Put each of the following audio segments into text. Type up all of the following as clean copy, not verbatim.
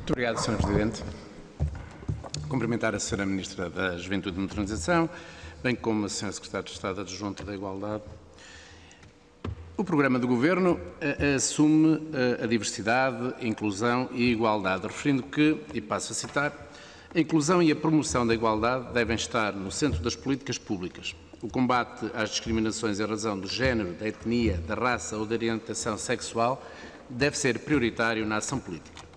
Muito obrigado, Sr. Presidente. Cumprimentar a Sra. Ministra da Juventude e Modernização, bem como a Sra. Secretária de Estado Adjunta da Igualdade. O programa do Governo assume a diversidade, a inclusão e a igualdade, referindo que, e passo a citar, a inclusão e a promoção da igualdade devem estar no centro das políticas públicas. O combate às discriminações em razão do género, da etnia, da raça ou da orientação sexual deve ser prioritário na ação política.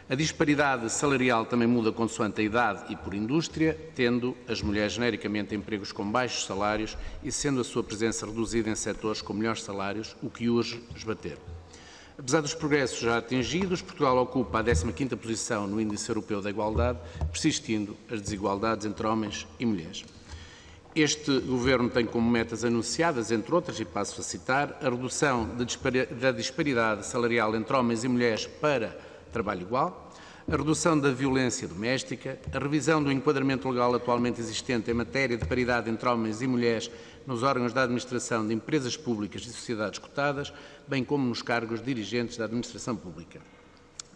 A disparidade salarial também muda consoante a idade e por indústria, tendo as mulheres genericamente empregos com baixos salários e sendo a sua presença reduzida em setores com melhores salários, o que urge esbater. Apesar dos progressos já atingidos, Portugal ocupa a 15ª posição no Índice Europeu da Igualdade, persistindo as desigualdades entre homens e mulheres. Este Governo tem como metas anunciadas, entre outras, e passo a citar, a redução da disparidade salarial entre homens e mulheres para trabalho igual, a redução da violência doméstica, a revisão do enquadramento legal atualmente existente em matéria de paridade entre homens e mulheres nos órgãos da administração de empresas públicas e sociedades cotadas, bem como nos cargos dirigentes da administração pública.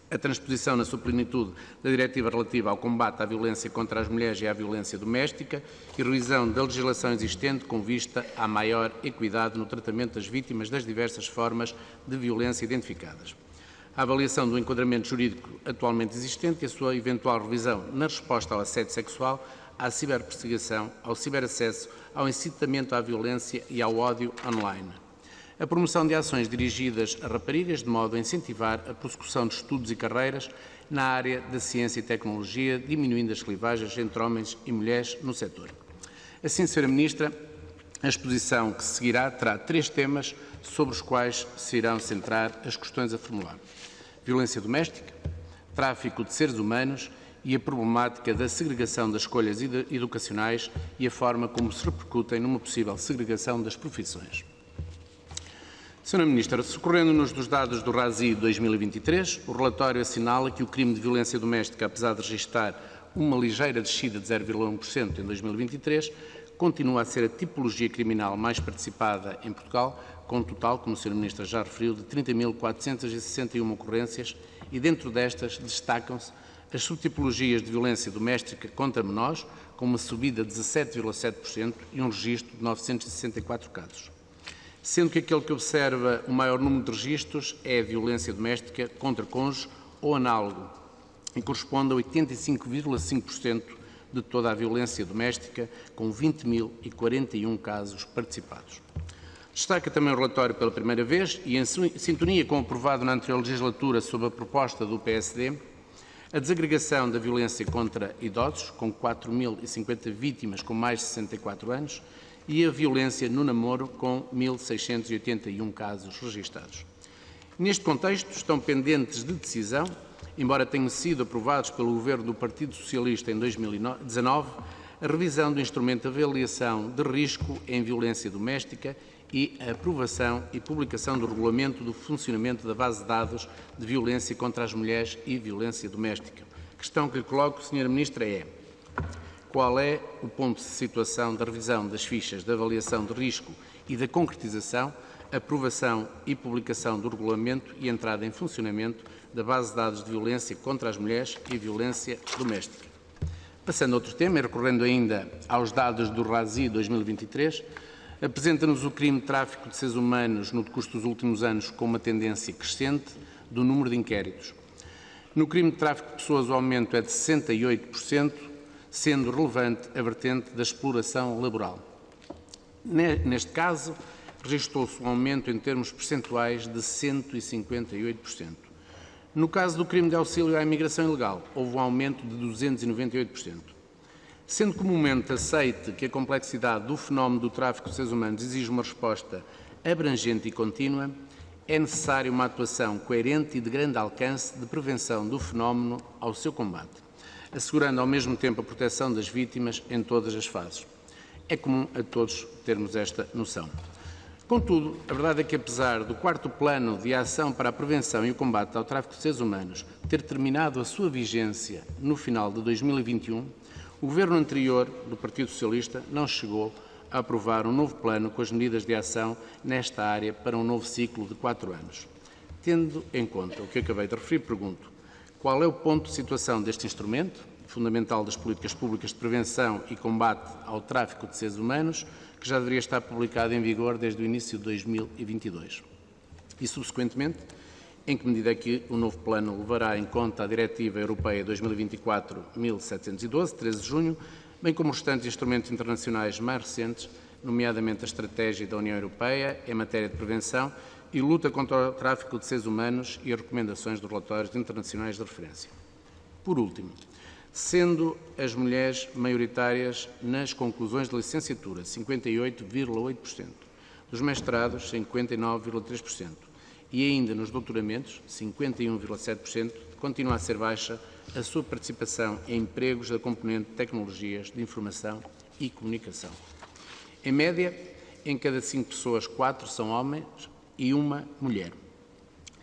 A transposição na sua plenitude da diretiva relativa ao combate à violência contra as mulheres e à violência doméstica e revisão da legislação existente com vista à maior equidade no tratamento das vítimas das diversas formas de violência identificadas. A avaliação do enquadramento jurídico atualmente existente e a sua eventual revisão na resposta ao assédio sexual, à ciberperseguição, ao ciberacesso, ao incitamento à violência e ao ódio online. A promoção de ações dirigidas a raparigas de modo a incentivar a prossecução de estudos e carreiras na área da ciência e tecnologia, diminuindo as clivagens entre homens e mulheres no setor. Assim, Sra. Ministra, a exposição que seguirá terá 3 temas sobre os quais se irão centrar as questões a formular: violência doméstica, tráfico de seres humanos e a problemática da segregação das escolhas educacionais e a forma como se repercutem numa possível segregação das profissões. Sra. Ministra, socorrendo-nos dos dados do RASI 2023, o relatório assinala que o crime de violência doméstica, apesar de registrar uma ligeira descida de 0,1% em 2023, continua a ser a tipologia criminal mais participada em Portugal, com um total, como a Sra. Ministra já referiu, de 30.461 ocorrências e dentro destas destacam-se as subtipologias de violência doméstica contra menores, com uma subida de 17,7% e um registro de 964 casos. Sendo que aquele que observa o maior número de registros é a violência doméstica contra cônjuge ou análogo, e corresponde a 85,5% de toda a violência doméstica, com 20.041 casos participados. Destaca também o relatório pela primeira vez, e em sintonia com o aprovado na anterior legislatura sob a proposta do PSD, a desagregação da violência contra idosos, com 4.050 vítimas com mais de 64 anos, e a violência no namoro, com 1.681 casos registados. Neste contexto, estão pendentes de decisão, embora tenham sido aprovados pelo Governo do Partido Socialista em 2019, a revisão do instrumento de avaliação de risco em violência doméstica e a aprovação e publicação do regulamento do funcionamento da base de dados de violência contra as mulheres e violência doméstica. A questão que lhe coloco, Sra. Ministra, é: qual é o ponto de situação da revisão das fichas de avaliação de risco e da concretização, aprovação e publicação do regulamento e entrada em funcionamento da base de dados de violência contra as mulheres e violência doméstica? Passando a outro tema, e recorrendo ainda aos dados do RASI 2023, apresenta-nos o crime de tráfico de seres humanos no decurso dos últimos anos com uma tendência crescente do número de inquéritos. No crime de tráfico de pessoas, o aumento é de 68%, sendo relevante a vertente da exploração laboral. Neste caso, registrou-se um aumento em termos percentuais de 158%. No caso do crime de auxílio à imigração ilegal, houve um aumento de 298%. Sendo comumente aceite que a complexidade do fenómeno do tráfico de seres humanos exige uma resposta abrangente e contínua, é necessária uma atuação coerente e de grande alcance de prevenção do fenómeno ao seu combate, assegurando ao mesmo tempo a proteção das vítimas em todas as fases. É comum a todos termos esta noção. Contudo, a verdade é que, apesar do 4º Plano de Ação para a Prevenção e o Combate ao Tráfico de Seres Humanos ter terminado a sua vigência no final de 2021, o Governo anterior, do Partido Socialista, não chegou a aprovar um novo plano com as medidas de ação nesta área para um novo ciclo de 4 anos. Tendo em conta o que acabei de referir, pergunto: Qual é o ponto de situação deste instrumento, fundamental das políticas públicas de prevenção e combate ao tráfico de seres humanos, que já deveria estar publicado em vigor desde o início de 2022? E, subsequentemente, em que medida é que o novo plano levará em conta a Diretiva Europeia 2024/1712, 13 de junho, bem como os restantes instrumentos internacionais mais recentes, nomeadamente a Estratégia da União Europeia em matéria de prevenção e luta contra o tráfico de seres humanos e as recomendações dos relatórios internacionais de referência. Por último, sendo as mulheres maioritárias nas conclusões de licenciatura, 58,8%, dos mestrados, 59,3%, e ainda nos doutoramentos, 51,7%, continua a ser baixa a sua participação em empregos da componente de tecnologias de informação e comunicação. Em média, em cada 5 pessoas, 4 são homens e 1 mulher.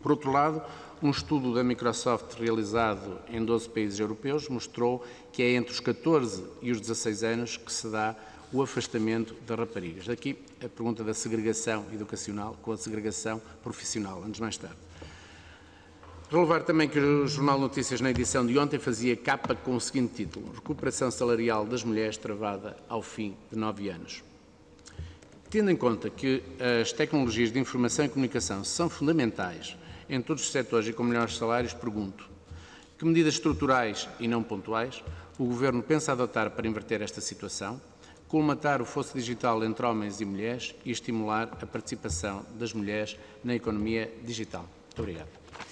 Por outro lado, um estudo da Microsoft realizado em 12 países europeus mostrou que é entre os 14 e os 16 anos que se dá o afastamento das raparigas. Daqui a pergunta da segregação educacional com a segregação profissional, antes mais tarde. Relevar também que o Jornal de Notícias, na edição de ontem, fazia capa com o seguinte título: Recuperação salarial das mulheres travada ao fim de 9 anos. Tendo em conta que as tecnologias de informação e comunicação são fundamentais em todos os setores e com melhores salários, pergunto: que medidas estruturais e não pontuais o Governo pensa adotar para inverter esta situação, colmatar o fosso digital entre homens e mulheres e estimular a participação das mulheres na economia digital? Muito obrigado.